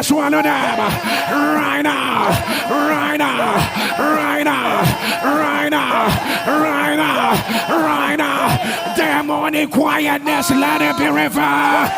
to swallow them right now, right now, right now, right now, right now, right now. Demonic quietness, let it be reversed.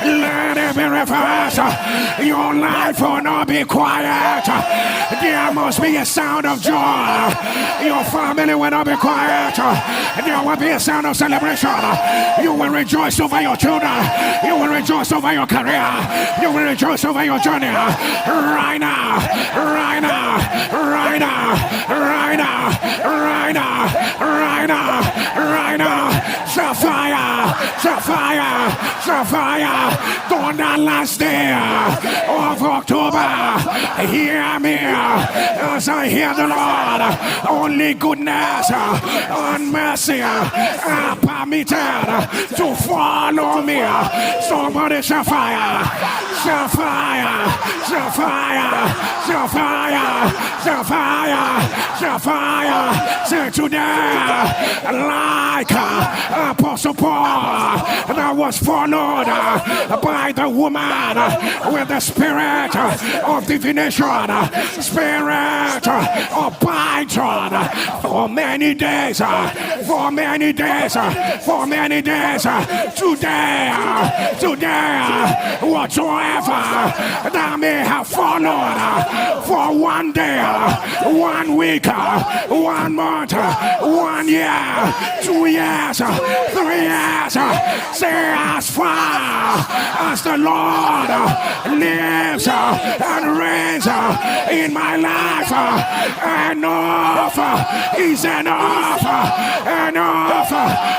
Let it be reversed. Your life will not be quiet. There must be a sound of joy. Your family will not be quiet. There will be a sound of celebration. You will rejoice over your children. You will rejoice over your career. You will rejoice over your journey. Right now, right now, right now, right now, right now, right now, right now. Sapphire, sapphire, sapphire. On the last day of October, hear me as I hear the Lord. Only goodness and mercy are permitted to follow me. Somebody shall fire, shall fire, shall fire, shall fire, shall fire, shall fire. Say today, like Apostle Paul that was followed by the woman with the spirit of divination, spirit of Python, for many days, for many days, for many days. Today, whatsoever that may have followed for 1 day, 1 week, 1 month, 1 year, 2 years, 3 years, say as far as the Lord lives and reigns in my life, enough is enough, enough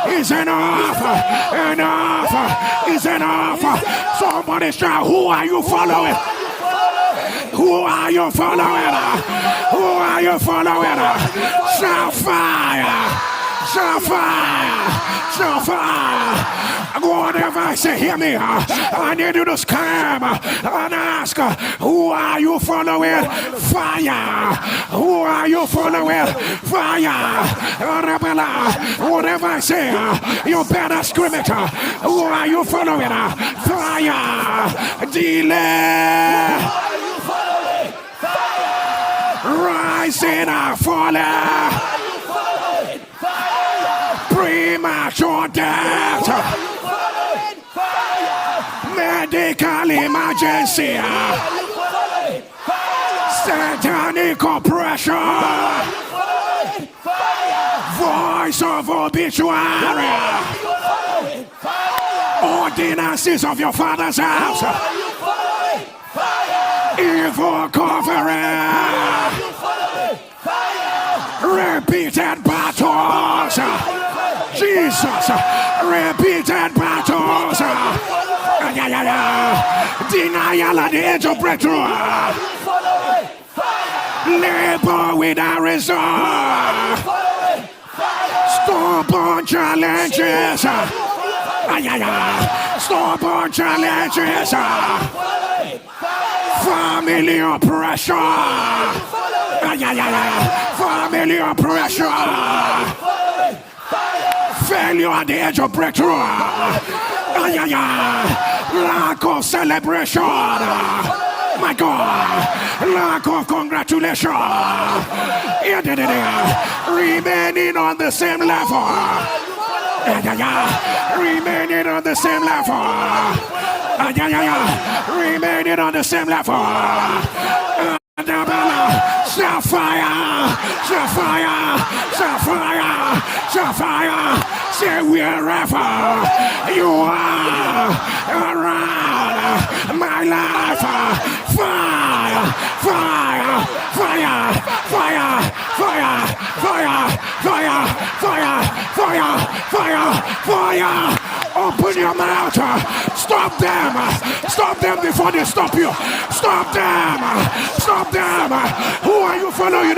is enough, enough is enough. Somebody shout, who are you following? Who are you following? Who are you following? Shout fire! Shout fire! Shout fire! Whatever I say, hear me. I need you to scream and ask, who are you following? Fire! Who are you following? Fire! Whatever I say, you better scream it. Who are you following? Fire! Delay! Rising or falling, premature death, medical emergency, satanic oppression, voice of obituary, ordinances of your father's house, evil covering, repeated battles, Jesus, repeated battles, denial at the edge of breakthrough, labor without result, stubborn challenges, stubborn challenges, family oppression, family oppression, failure at the edge of breakthrough, lack of celebration, my God, lack of congratulation, remaining on the same level, remaining on the same level, remaining on the same level. Sapphire, sapphire, sapphire, sapphire. Say wherever you are around my life, fire, fire, fire, fire, fire, fire, fire, fire, fire, fire, fire. Open your mouth. Stop them. Stop them before they stop you. Stop them. Stop them. Who are you following?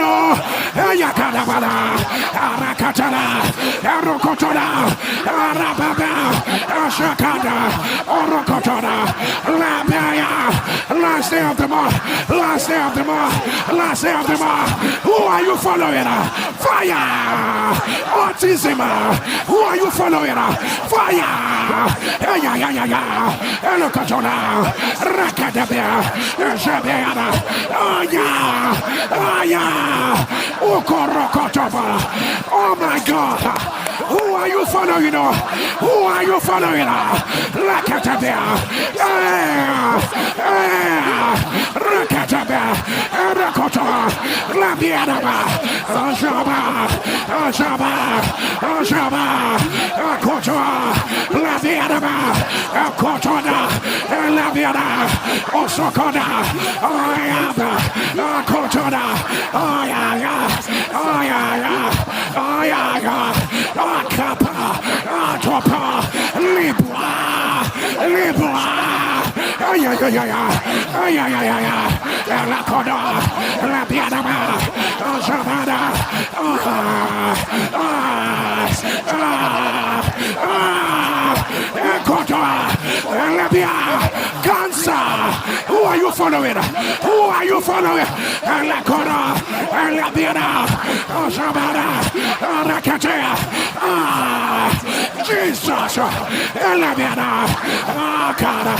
Last day of the month. Last day of the month. Last day of the month. Who are you following? Fire. Autism. Who are you following? Fire. Oh my God. Who are you following? Who are you following? Rakatabia. Rakatabia. Rakota. Labiadaba. Shaba. Shaba. Shaba. Koto. Labiadaba. Kotona. Labiada. Osokoda. Ayaba. Kotona. Ayaya. Ayaya. Ayaya. Akapa. Atopa. Libra. Libra. Ayaya. Ayaya. Lakoda. Labiadaba. Shabada. Cancer. Who are you following? Who are you following? Lakona. Labiada. Shabada. Rakatea. Jesus. Labiada. Akada.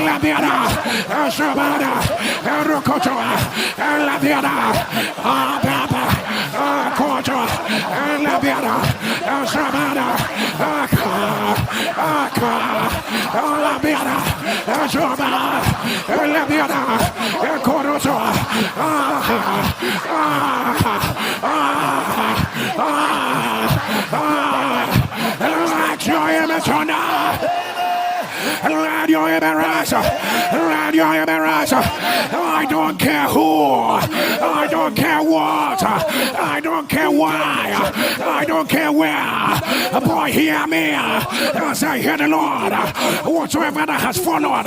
Labiada. Shabada. Rokotoa. Labiada. Baba. Koto. Labiada. Shabada. Labiada. Shabada. Labiada. Koroto. Let your image on let your embarrass. Let your embarrass. I don't care who. I don't care what. I don't care why. I don't care where. Boy, hear me. As I hear the Lord. Whatsoever that has followed.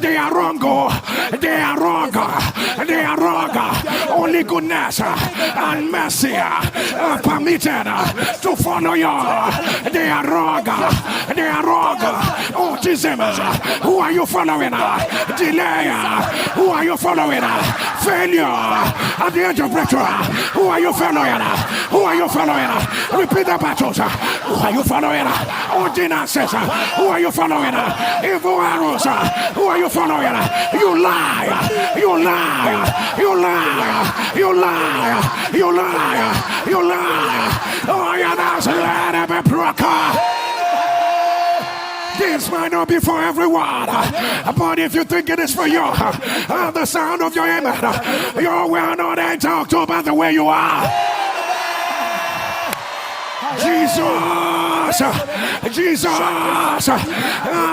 They are wrong. They are wrong. They are wrong. Only goodness and mercy are permitted to follow you. They are wrong. They are wrong. Autism. Who are you following? Delay. Who are you following? Failure. At the edge of breakthrough. Who are you following? Who are you following? Repeat the battles. Who are you following? Ordinances. Who are you following? Evil arrows. Who are you following? You lie. You lie. You lie. You lie. You lie. You lie. Oh, yeah, that's let it be broken. This might not be for everyone, but if you think it is for you, the sound of your amen, you will not enter October the way you are. Jesus, Jesus,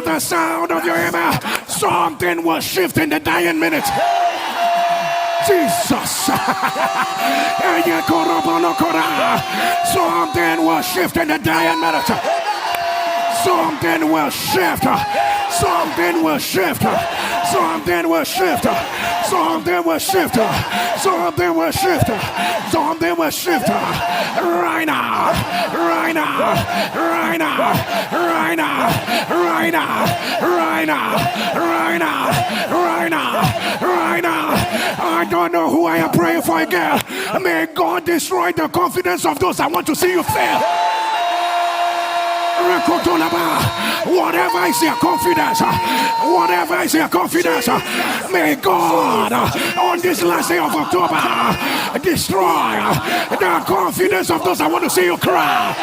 the sound of your amen, something will shift in the dying minute. Jesus, something will shift in the dying minute. Something will shift. Something will shift. Something will shift. Something will shift. Something will shift. Something will shift. Right now. Right now. Right now. Right now. Right now. Right now. Right now. Right now. Right now. I don't know who I am praying for again. May God destroy the confidence of those that want to see you fail. Whatever is your confidence, whatever is your confidence, may God on this last day of October destroy the confidence of those that want to see you cry.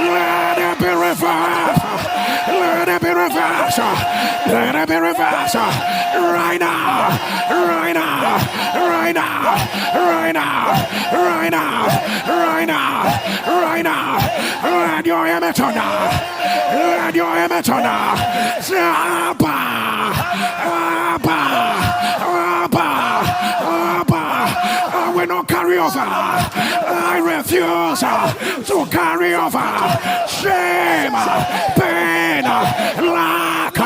Let it be reversed. Let it be reversed. Let it be reversed. Right now. Right now. Right now. Right now. Right now. Right now. Right now. Let your image on now. Let your image on now. Abba. Abba. Abba. Abba. I will not carry over. I refuse to carry over shame, pain, lack,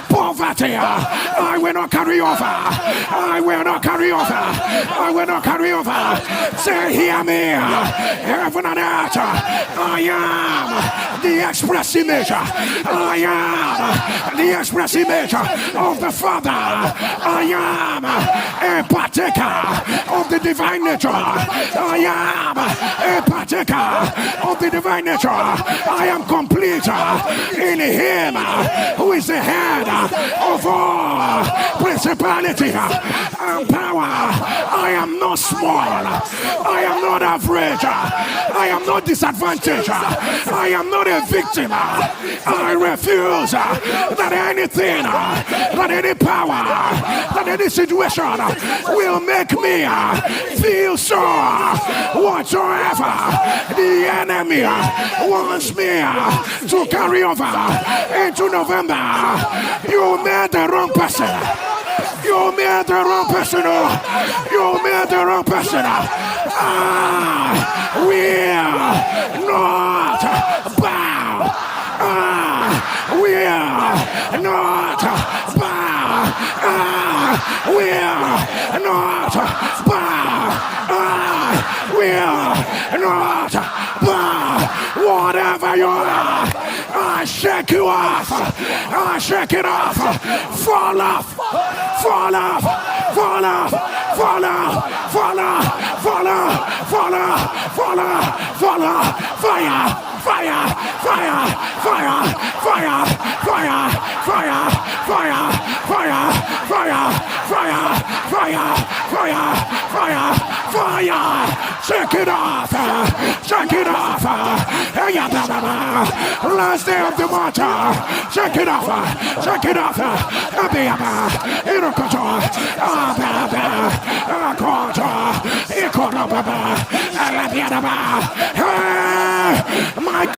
poverty. authority. I will not carry over. I will not carry over. I will not carry over. Say, hear me. Heaven and earth. I am the express image. I am the express image of the Father. I am a partaker of the divine nature. I am a partaker of the divine nature. I am complete in Him who is the head of all principality and power. I am not small. I am not average. I am not disadvantaged. I am not a victim. I refuse that anything, that any power, that any situation will make me feel so whatsoever the enemy wants me to carry over into November. You made the wrong person. You made the wrong person. You made the wrong person. I will not bow. I will not bow. I will not bow. I will not bow. Whatever you are, I shake you off. I shake it off. Fall off. Fall off. Fall off. Fall off. Fall off. Fall off. Fall off. Fall off. Fall off. Fire. Fire. Fire. Fire. Fire. Fire. Fire. Fire. Fire. Fire. Fire. Fire. Fire. Fire. Fire. Check it off. Check it off. Last day of the month. Check it off. Check it off. My